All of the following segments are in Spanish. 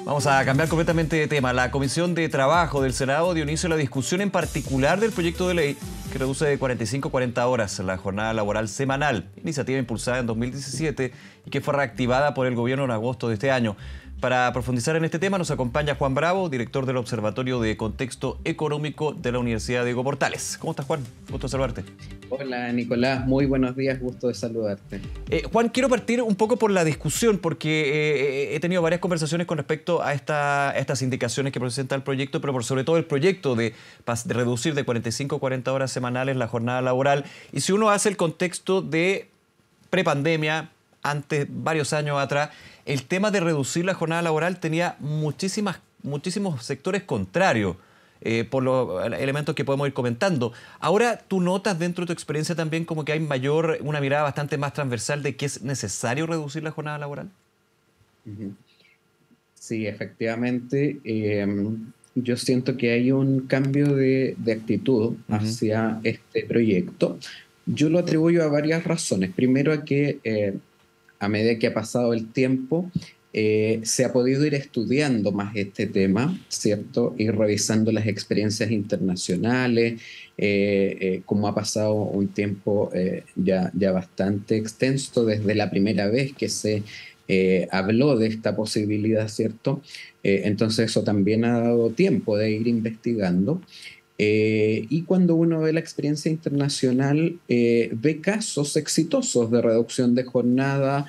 Vamos a cambiar completamente de tema. La Comisión de Trabajo del Senado dio inicio a la discusión en particular del proyecto de ley que reduce de 45 a 40 horas la jornada laboral semanal, iniciativa impulsada en 2017 y que fue reactivada por el gobierno en agosto de este año. Para profundizar en este tema nos acompaña Juan Bravo, director del Observatorio de Contexto Económico de la Universidad Diego Portales. ¿Cómo estás, Juan? Gusto saludarte. Hola, Nicolás. Muy buenos días. Gusto de saludarte. Juan, quiero partir un poco por la discusión porque he tenido varias conversaciones con respecto a estas indicaciones que presenta el proyecto, pero por sobre todo el proyecto de reducir de 45 a 40 horas semanales la jornada laboral. Y si uno hace el contexto de prepandemia, antes, varios años atrás, el tema de reducir la jornada laboral tenía muchísimos sectores contrarios. Por los elementos que podemos ir comentando. Ahora, ¿tú notas dentro de tu experiencia también como que hay una mirada bastante más transversal de que es necesario reducir la jornada laboral? Sí, efectivamente. Yo siento que hay un cambio de actitud hacia este proyecto. Yo lo atribuyo a varias razones. Primero, a que a medida que ha pasado el tiempo, se ha podido ir estudiando más este tema, ¿cierto? Ir revisando las experiencias internacionales, como ha pasado un tiempo ya bastante extenso desde la primera vez que se habló de esta posibilidad, ¿cierto? Entonces eso también ha dado tiempo de ir investigando. Y cuando uno ve la experiencia internacional, ve casos exitosos de reducción de jornada.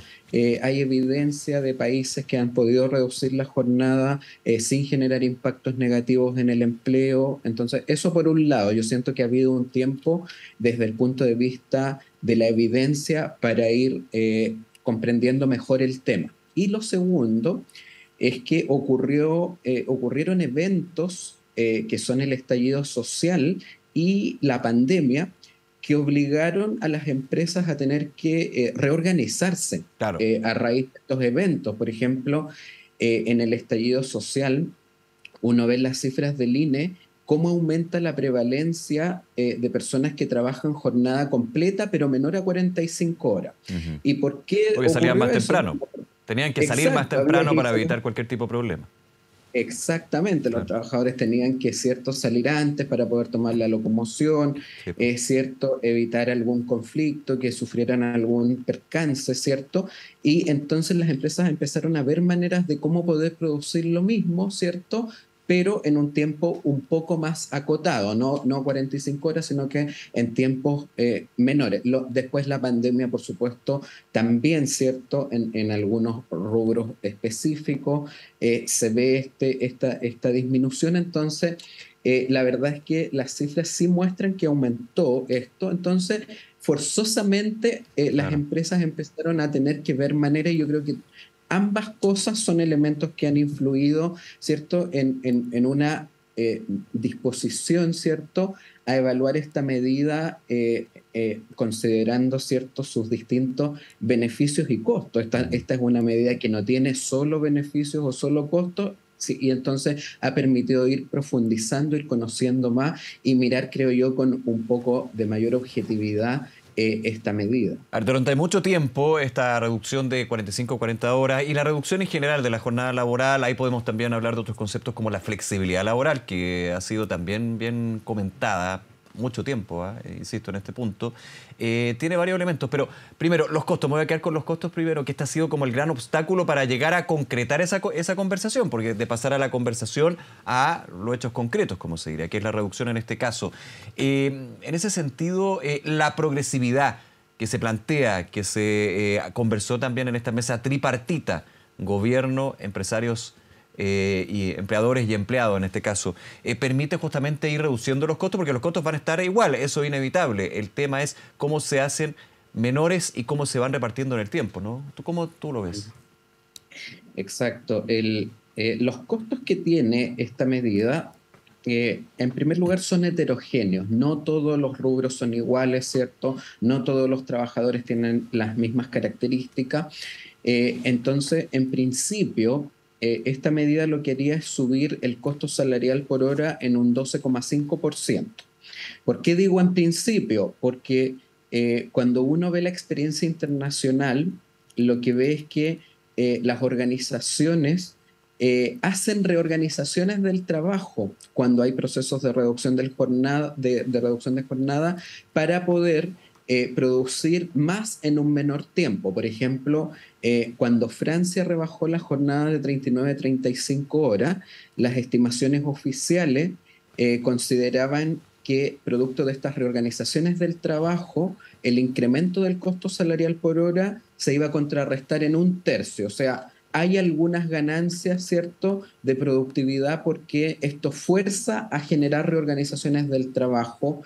Hay evidencia de países que han podido reducir la jornada sin generar impactos negativos en el empleo. Entonces, eso por un lado, yo siento que ha habido un tiempo desde el punto de vista de la evidencia para ir comprendiendo mejor el tema. Y lo segundo es que ocurrieron eventos que son el estallido social y la pandemia, que obligaron a las empresas a tener que reorganizarse. Claro. A raíz de estos eventos. Por ejemplo, en el estallido social, uno ve las cifras del INE, cómo aumenta la prevalencia de personas que trabajan jornada completa, pero menor a 45 horas. ¿Y por qué Porque salían más ocurrió eso? temprano. Tenían que salir más temprano para evitar cualquier tipo de problema. Exactamente, los trabajadores tenían que, ¿cierto?, salir antes para poder tomar la locomoción, Sí. ¿cierto?, evitar algún conflicto, que sufrieran algún percance, ¿cierto? Y entonces las empresas empezaron a ver maneras de cómo poder producir lo mismo, ¿cierto?, pero en un tiempo un poco más acotado, no 45 horas, sino que en tiempos menores. Después la pandemia, por supuesto, también, ¿cierto?, en algunos rubros específicos se ve esta disminución. Entonces, la verdad es que las cifras sí muestran que aumentó esto. Entonces, forzosamente las empresas empezaron a tener que ver maneras, y yo creo que ambas cosas son elementos que han influido, ¿cierto?, en una disposición, ¿cierto?, a evaluar esta medida considerando, ¿cierto?, sus distintos beneficios y costos. Esta es una medida que no tiene solo beneficios o solo costos, sí, y entonces ha permitido ir profundizando, ir conociendo más y mirar, creo yo, con un poco de mayor objetividad esta medida. Durante mucho tiempo esta reducción de 45 a 40 horas y la reducción en general de la jornada laboral, ahí podemos también hablar de otros conceptos como la flexibilidad laboral, que ha sido también bien comentada mucho tiempo, insisto en este punto, tiene varios elementos, pero primero, los costos, me voy a quedar con los costos primero, que este ha sido como el gran obstáculo para llegar a concretar esa conversación, porque de pasar a la conversación a los hechos concretos, como se diría, que es la reducción en este caso. En ese sentido, la progresividad que se plantea, que se conversó también en esta mesa tripartita, gobierno, empresarios y empleadores y empleados en este caso, permite justamente ir reduciendo los costos, porque los costos van a estar igual, eso es inevitable. El tema es cómo se hacen menores y cómo se van repartiendo en el tiempo, ¿no? ¿Cómo tú lo ves? Exacto. Los costos que tiene esta medida, en primer lugar, son heterogéneos. No todos los rubros son iguales, ¿cierto? No todos los trabajadores tienen las mismas características. Entonces, en principio, esta medida lo que haría es subir el costo salarial por hora en un 12,5%. ¿Por qué digo en principio? Porque cuando uno ve la experiencia internacional, lo que ve es que las organizaciones hacen reorganizaciones del trabajo cuando hay procesos de reducción, de reducción de jornada para poder producir más en un menor tiempo. Por ejemplo, cuando Francia rebajó la jornada de 39 a 35 horas, las estimaciones oficiales consideraban que producto de estas reorganizaciones del trabajo, el incremento del costo salarial por hora se iba a contrarrestar en un tercio. O sea, hay algunas ganancias, ¿cierto?, de productividad porque esto fuerza a generar reorganizaciones del trabajo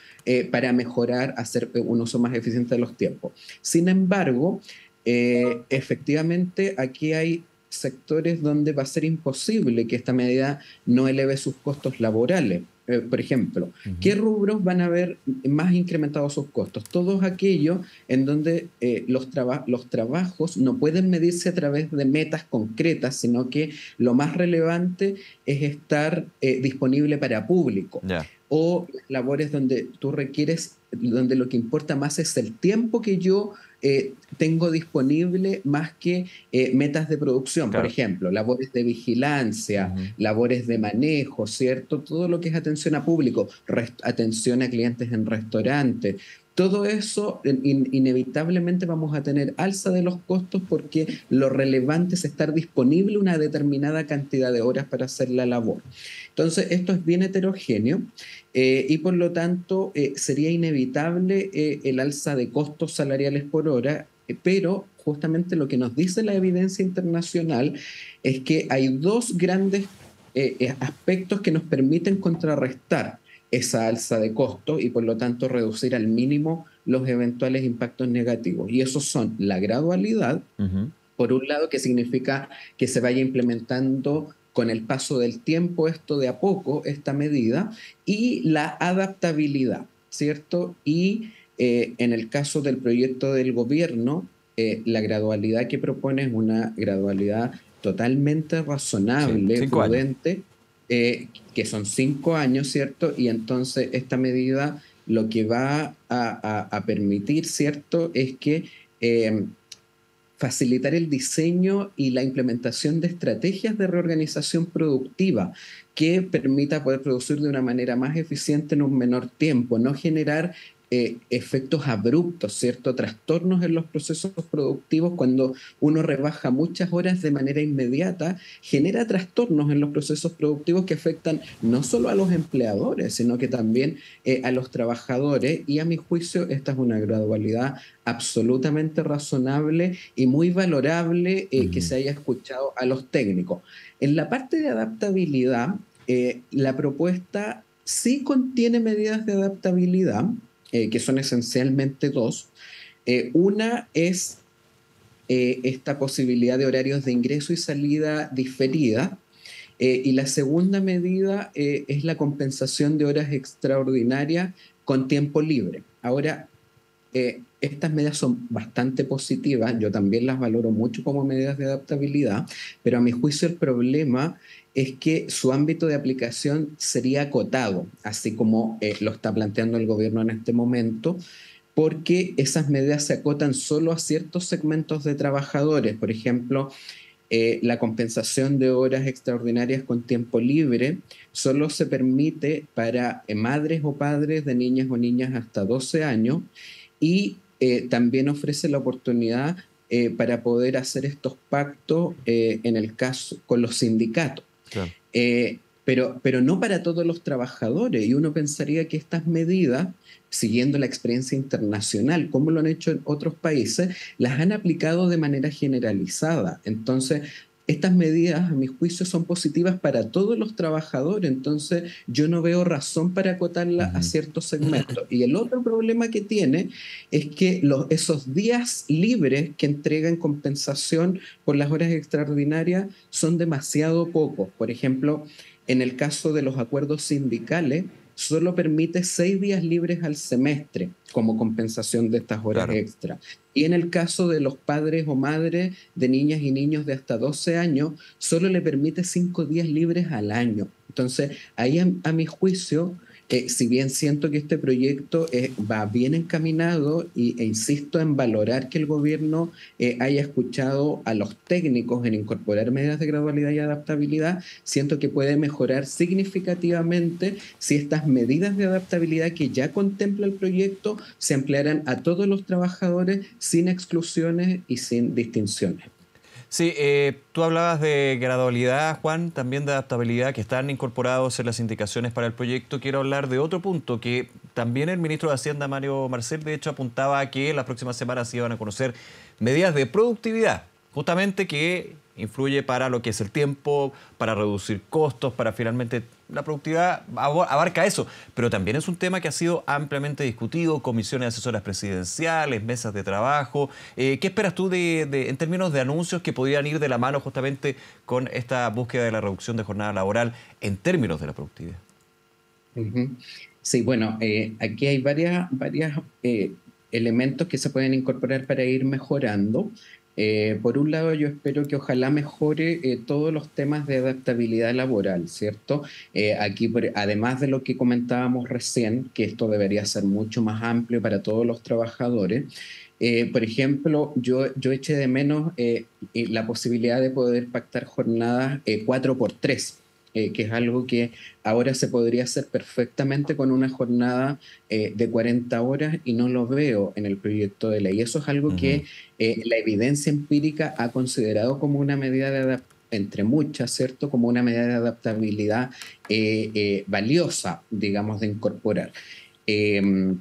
para mejorar, hacer un uso más eficiente de los tiempos. Sin embargo, efectivamente, aquí hay sectores donde va a ser imposible que esta medida no eleve sus costos laborales. Por ejemplo, ¿qué rubros van a ver más incrementados sus costos? Todos aquellos en donde los trabajos no pueden medirse a través de metas concretas, sino que lo más relevante es estar disponible para público. Ya. O labores donde tú requieres, donde lo que importa más es el tiempo que yo tengo disponible más que metas de producción, por Claro. ejemplo, labores de vigilancia, labores de manejo, ¿cierto? Todo lo que es atención a público, atención a clientes en restaurantes. Todo eso, inevitablemente vamos a tener alza de los costos porque lo relevante es estar disponible una determinada cantidad de horas para hacer la labor. Entonces, esto es bien heterogéneo y por lo tanto sería inevitable el alza de costos salariales por hora, pero justamente lo que nos dice la evidencia internacional es que hay dos grandes aspectos que nos permiten contrarrestar esa alza de costo y por lo tanto reducir al mínimo los eventuales impactos negativos. Y esos son la gradualidad, por un lado, que significa que se vaya implementando con el paso del tiempo esto de a poco, esta medida, y la adaptabilidad, ¿cierto? Y en el caso del proyecto del gobierno, la gradualidad que propone es una gradualidad totalmente Sí, razonable, 5 años. prudente, que son 5 años, ¿cierto? Y entonces esta medida lo que va a permitir, ¿cierto?, es que facilitar el diseño y la implementación de estrategias de reorganización productiva que permita poder producir de una manera más eficiente en un menor tiempo, no generar efectos abruptos, ¿cierto? Trastornos en los procesos productivos cuando uno rebaja muchas horas de manera inmediata, genera trastornos en los procesos productivos que afectan no solo a los empleadores, sino que también a los trabajadores y a mi juicio esta es una gradualidad absolutamente razonable y muy valorable que se haya escuchado a los técnicos. En la parte de adaptabilidad, la propuesta sí contiene medidas de adaptabilidad, que son esencialmente dos. Una es esta posibilidad de horarios de ingreso y salida diferida, y la segunda medida es la compensación de horas extraordinarias con tiempo libre. Ahora, estas medidas son bastante positivas, yo también las valoro mucho como medidas de adaptabilidad, pero a mi juicio el problema es que su ámbito de aplicación sería acotado, así como lo está planteando el gobierno en este momento, porque esas medidas se acotan solo a ciertos segmentos de trabajadores. Por ejemplo, la compensación de horas extraordinarias con tiempo libre solo se permite para madres o padres de niñas o niñas hasta 12 años y también ofrece la oportunidad para poder hacer estos pactos en el caso con los sindicatos. Claro. Pero no para todos los trabajadores. Y uno pensaría que estas medidas, siguiendo la experiencia internacional, como lo han hecho en otros países, las han aplicado de manera generalizada. Entonces, estas medidas, a mi juicio, son positivas para todos los trabajadores. Entonces, yo no veo razón para acotarlas a ciertos segmentos. Y el otro problema que tiene es que esos días libres que entregan compensación por las horas extraordinarias son demasiado pocos. Por ejemplo, en el caso de los acuerdos sindicales, solo permite 6 días libres al semestre como compensación de estas horas Claro. extra. Y en el caso de los padres o madres de niñas y niños de hasta 12 años, solo le permite 5 días libres al año. Entonces, ahí a mi juicio, Si bien siento que este proyecto va bien encaminado e insisto en valorar que el gobierno haya escuchado a los técnicos en incorporar medidas de gradualidad y adaptabilidad, siento que puede mejorar significativamente si estas medidas de adaptabilidad que ya contempla el proyecto se ampliaran a todos los trabajadores sin exclusiones y sin distinciones. Sí, tú hablabas de gradualidad, Juan, también de adaptabilidad que están incorporados en las indicaciones para el proyecto. Quiero hablar de otro punto que también el ministro de Hacienda, Mario Marcel, de hecho apuntaba a que las próximas semanas se iban a conocer medidas de productividad, justamente que influye para lo que es el tiempo, para reducir costos, para finalmente la productividad abarca eso, pero también es un tema que ha sido ampliamente discutido, comisiones asesoras presidenciales, mesas de trabajo. ¿Qué esperas tú en términos de anuncios que podrían ir de la mano justamente con esta búsqueda de la reducción de jornada laboral en términos de la productividad? Ujú. Sí, bueno, aquí hay varias elementos que se pueden incorporar para ir mejorando. Por un lado, yo espero que ojalá mejore todos los temas de adaptabilidad laboral, ¿cierto? Aquí, además de lo que comentábamos recién, que esto debería ser mucho más amplio para todos los trabajadores, por ejemplo, yo eché de menos la posibilidad de poder pactar jornadas 4 por 3, que es algo que ahora se podría hacer perfectamente con una jornada de 40 horas y no lo veo en el proyecto de ley. Eso es algo Ujú. que la evidencia empírica ha considerado como una medida de entre muchas, ¿cierto? Como una medida de adaptabilidad valiosa, digamos, de incorporar. Eh,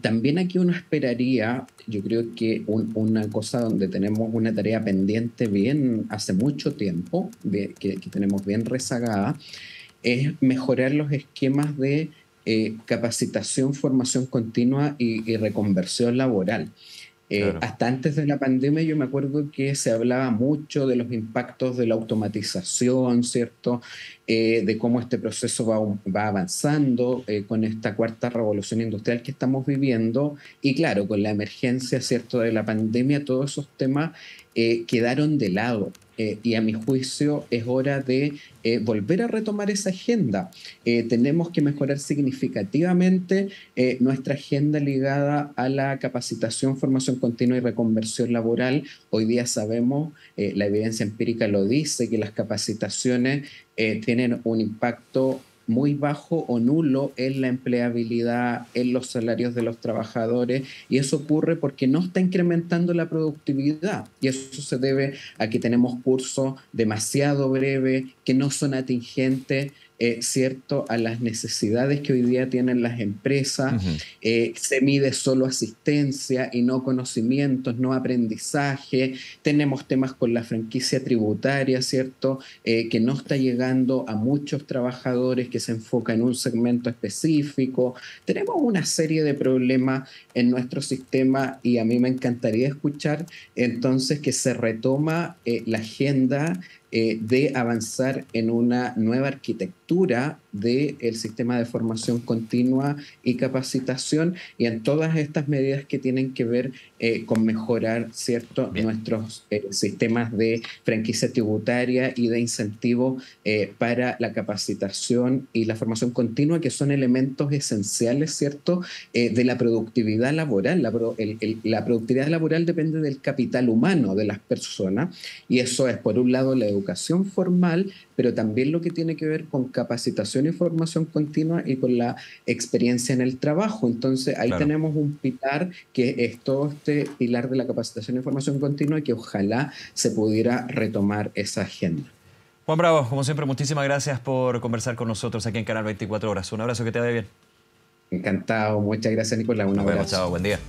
También aquí uno esperaría, yo creo que una cosa donde tenemos una tarea pendiente bien hace mucho tiempo, que tenemos bien rezagada, es mejorar los esquemas de capacitación, formación continua y reconversión laboral. Claro. Hasta antes de la pandemia yo me acuerdo que se hablaba mucho de los impactos de la automatización, ¿cierto? De cómo este proceso va avanzando con esta cuarta revolución industrial que estamos viviendo. Y claro, con la emergencia, ¿cierto?, de la pandemia, todos esos temas quedaron de lado. Y a mi juicio es hora de volver a retomar esa agenda. Tenemos que mejorar significativamente nuestra agenda ligada a la capacitación, formación continua y reconversión laboral. Hoy día sabemos, la evidencia empírica lo dice, que las capacitaciones tienen un impacto muy bajo o nulo en la empleabilidad, en los salarios de los trabajadores, y eso ocurre porque no está incrementando la productividad, y eso se debe a que tenemos cursos demasiado breves, que no son atingentes, ¿cierto?, a las necesidades que hoy día tienen las empresas. Ujú. Se mide solo asistencia y no conocimientos, no aprendizaje. Tenemos temas con la franquicia tributaria, ¿cierto?, que no está llegando a muchos trabajadores, que se enfoca en un segmento específico. Tenemos una serie de problemas en nuestro sistema y a mí me encantaría escuchar entonces que se retoma la agenda de avanzar en una nueva arquitectura del sistema de formación continua y capacitación, y en todas estas medidas que tienen que ver con mejorar, ¿cierto?, Bien. nuestros sistemas de franquicia tributaria y de incentivo para la capacitación y la formación continua, que son elementos esenciales, ¿cierto?, de la productividad laboral. La productividad laboral depende del capital humano de las personas, y eso es, por un lado, la educación formal, pero también lo que tiene que ver con capacitación y formación continua y con la experiencia en el trabajo. Entonces, ahí Claro. tenemos un pilar que es todo este pilar de la capacitación y formación continua, y que ojalá se pudiera retomar esa agenda. Juan Bravo, como siempre, muchísimas gracias por conversar con nosotros aquí en Canal 24 Horas. Un abrazo, que te vaya bien. Encantado, muchas gracias, Nicolás, un Nos vemos, abrazo. chao, buen día.